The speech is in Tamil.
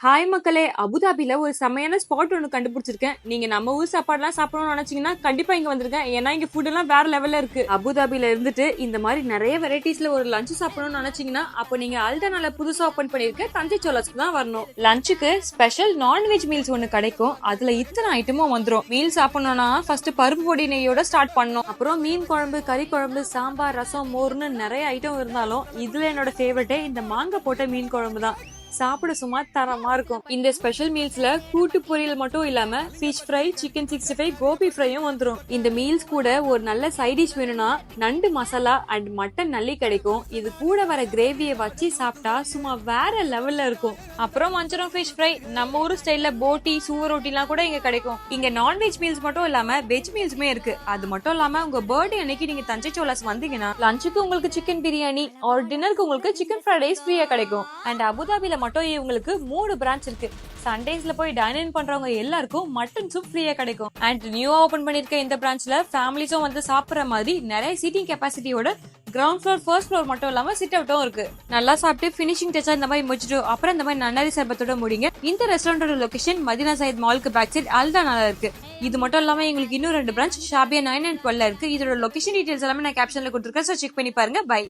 ஹாய் மக்களே, அபுதாபில ஒரு செமையான ஸ்பாட் ஒன்று கண்டுபிடிச்சிருக்கேன். நீங்க நம்ம ஊர் சாப்பாடுலாம் சாப்பிடணும்னு நினைச்சீங்கன்னா கண்டிப்பா இங்க வந்துருங்க. ஏன்னா இங்க ஃபுட் எல்லாம் வேற லெவல்ல இருக்கு. அபுதாபில இருந்துட்டு இந்த மாதிரி நிறைய வெரைட்டிஸ்ல ஒரு லஞ்ச் சாப்பிடணும்னு நினைச்சீங்கன்னா அப்போ நீங்க அல்டானால புதுசா ஓபன் பண்ணிருக்க தஞ்சை சோலாஸ்க்கு தான் வரணும். லஞ்சுக்கு ஸ்பெஷல் நான்வெஜ் மீல்ஸ் ஒன்று கிடைக்கும். அதுல இத்தனை ஐட்டமும் வந்துடும். மீல் சாப்பிடணும்னா ஃபர்ஸ்ட் பருப்பு பொடி நெய்யோட ஸ்டார்ட் பண்ணணும். அப்புறம் மீன் குழம்பு, கறி குழம்பு, சாம்பார், ரசம், மோர்னு நிறைய ஐட்டம் இருந்தாலும் இதுல என்னோட ஃபேவரட்டே இந்த மாங்காய் போட்ட மீன் குழம்பு தான். சாப்பிட சும்மா தரமா இருக்கும். இந்த ஸ்பெஷல் மீல்ஸ்ல கூட்டு பொரியல் மட்டும் இல்லாம ஃபிஷ் ஃப்ரை, சிக்கன் 65, கோபி ஃப்ரையும் வந்துரும். இந்த மீல்ஸ் கூட ஒரு நல்ல சைட் டிஷ் வேணும்னா நண்டு மசாலா அண்ட் மட்டன் நல்லி கிடைக்கும். இது கூட வர கிரேவியை வச்சு சாப்பிட்டா சும்மா வேற லெவல்ல இருக்கும். அப்புறம் வஞ்சரம் ஃபிஷ் ஃப்ரை, நம்ம ஊர் ஸ்டைல்ல போட்டி, சுவர் ரொட்டிலாம் கூட இங்க கிடைக்கும். இங்க நான்வெஜ் மீல்ஸ் மட்டும் இல்லாம வெஜ் மீல்ஸுமே இருக்கு. அது மட்டும் இல்லாம உங்க பர்த்டே அன்னைக்கு நீங்க தஞ்சை சோலாஸ் வந்தீங்கன்னா லஞ்சுக்கு உங்களுக்கு சிக்கன் பிரியாணி ஆர் டின்னருக்கு உங்களுக்கு சிக்கன் ஃப்ரைட் ரைஸ் ஃப்ரீயா கிடைக்கும். அண்ட் அபுதாபில மட்டும் இவங்களுக்கு 3 பிரான்ச் இருக்கு. சண்டேஸ்ல போய் டைன் இன் பண்றவங்க எல்லாருக்கும் மட்டன் சூப் ஃப்ரீயா கிடைக்கும். அண்ட் நியூவா ஓபன் பண்ணிருக்க இந்த பிரான்ச்ல ஃபேமிலிஸும் வந்து சாப்பிடுற மாதிரி நிறைய சீட்டிங் கெபாசிட்டியோட கிரவுண்ட் ஃப்ளோர், ஃபர்ஸ்ட் ஃப்ளோர் மட்டும் இல்லாம சிட் அவுட்டும் இருக்கு. நல்லா சாப்பிட்டு பினிஷிங் டச்சா இந்த மாதிரி முடிச்சிட்டு அப்புறம் இந்த மாதிரி நன்னாரி சர்பத்தோட முடிங்க. இந்த ரெஸ்டாரண்டோட லொகேஷன் மதீனா சையத் மாலுக்கு பேக் சைட் அல்டானால இருக்கு. இது மட்டும் இல்லாம எங்களுக்கு இன்னும் 2 பிரான்ச் ஷாபியா 9 and 12 இருக்கு. இதோட லொகேஷன் டீடைல்ஸ் எல்லாமே நான் கேப்ஷன்ல கொடுத்துருக்கேன். சோ செக் பண்ணி பாருங்க. பை.